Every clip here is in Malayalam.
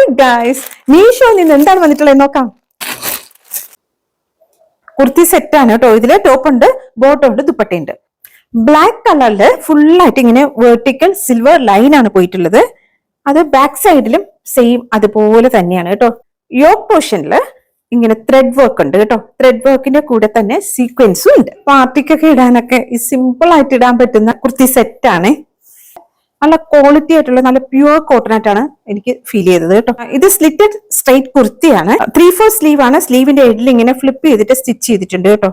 ഹായ് ഗൈസ്, മീഷോയിൽ നിന്ന് എന്താണ് വന്നിട്ടുള്ളത് നോക്കാം. കുർത്തി സെറ്റ് ആണ് കേട്ടോ. ഇതില് ടോപ്പ് ഉണ്ട്, ബോട്ടം ഉണ്ട്, ദുപ്പട്ടയുണ്ട്. ബ്ലാക്ക് കളറില് ഫുള്ളായിട്ട് ഇങ്ങനെ വെർട്ടിക്കൽ സിൽവർ ലൈൻ ആണ് പോയിട്ടുള്ളത്. അത് ബാക്ക് സൈഡിലും സെയിം അതുപോലെ തന്നെയാണ് കേട്ടോ. യോക്ക് പോർഷനില് ഇങ്ങനെ ത്രെഡ് വർക്ക് ഉണ്ട് കേട്ടോ. ത്രെഡ് വർക്കിന്റെ കൂടെ തന്നെ സീക്വൻസും ഉണ്ട്. പാർട്ടിക്കൊക്കെ ഇടാനൊക്കെ സിമ്പിൾ ആയിട്ട് ഇടാൻ പറ്റുന്ന കുർത്തി സെറ്റ് ആണ്. നല്ല ക്വാളിറ്റി ആയിട്ടുള്ള നല്ല പ്യുവർ കോട്ടൺ ആയിട്ടാണ് എനിക്ക് ഫീൽ ചെയ്തത് കേട്ടോ. ഇത് സ്ലിറ്റഡ് സ്ട്രൈറ്റ് കുർത്തിയാണ്. 3/4 സ്ലീവ് ആണ്. സ്ലീവിന്റെ എഡിൽ ഇങ്ങനെ ഫ്ലിപ്പ് ചെയ്തിട്ട് സ്റ്റിച്ച് ചെയ്തിട്ടുണ്ട് കേട്ടോ.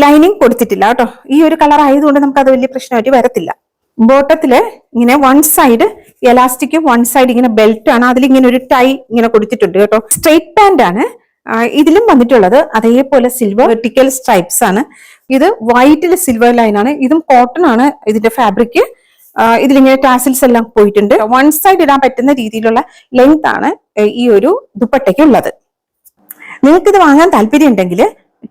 ലൈനിങ് കൊടുത്തിട്ടില്ല കേട്ടോ. ഈ ഒരു കളർ ആയതുകൊണ്ട് നമുക്ക് അത് വലിയ പ്രശ്നമായിട്ട് വരത്തില്ല. ബോട്ടത്തില് ഇങ്ങനെ വൺ സൈഡ് എലാസ്റ്റിക്കും വൺ സൈഡ് ഇങ്ങനെ ബെൽറ്റ് ആണ്. അതിലിങ്ങനെ ഒരു ടൈ ഇങ്ങനെ കൊടുത്തിട്ടുണ്ട് കേട്ടോ. സ്ട്രൈറ്റ് പാന്റ് ആണ് ഇതിലും വന്നിട്ടുള്ളത്. അതേപോലെ സിൽവർ വെർട്ടിക്കൽ സ്ട്രൈപ്സ് ആണ്. ഇത് വൈറ്റിൽ സിൽവർ ലൈൻ ആണ്. ഇതും കോട്ടൺ ആണ് ഇതിന്റെ ഫാബ്രിക്. ഇതിലിങ്ങനെ ടാസിൽസ് എല്ലാം പോയിട്ടുണ്ട്. വൺ സൈഡ് ഇടാൻ പറ്റുന്ന രീതിയിലുള്ള ലെങ്ത് ആണ് ഈ ഒരു ദുപ്പട്ടയ്ക്ക് ഉള്ളത്. നിങ്ങൾക്ക് ഇത് വാങ്ങാൻ താല്പര്യം ഉണ്ടെങ്കിൽ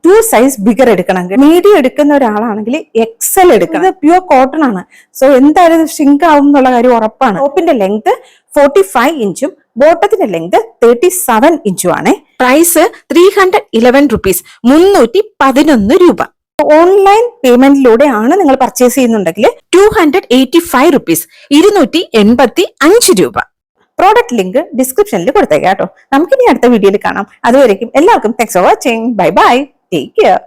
2 സൈസ് ബിഗർ എടുക്കണം. മീഡിയം എടുക്കുന്ന ഒരാളാണെങ്കിൽ എക്സൽ എടുക്കണം. ഇത് പ്യുവർ കോട്ടൺ ആണ്. സോ എന്തായാലും ഷിങ്ക് ആവും എന്നുള്ള കാര്യം ഉറപ്പാണ്. ടോപ്പിന്റെ ലെങ്ത് 45 ഇഞ്ചും ബോട്ടത്തിന്റെ ലെങ്ത് 37 ഇഞ്ചും ആണ്. പ്രൈസ് 311 റുപ്പീസ്, 311 രൂപ. ഓൺലൈൻ പേയ്മെന്റിലൂടെ ആണ് നിങ്ങൾ പർച്ചേസ് ചെയ്യുന്നുണ്ടെങ്കിൽ 285 റുപ്പീസ്, 285 രൂപ. പ്രോഡക്റ്റ് ലിങ്ക് ഡിസ്ക്രിപ്ഷനിൽ കൊടുത്തേക്കാം കേട്ടോ. നമുക്കിനി അടുത്ത വീഡിയോയിൽ കാണാം. അതുവരേക്കും എല്ലാവർക്കും thanks for watching. Bye bye, take care.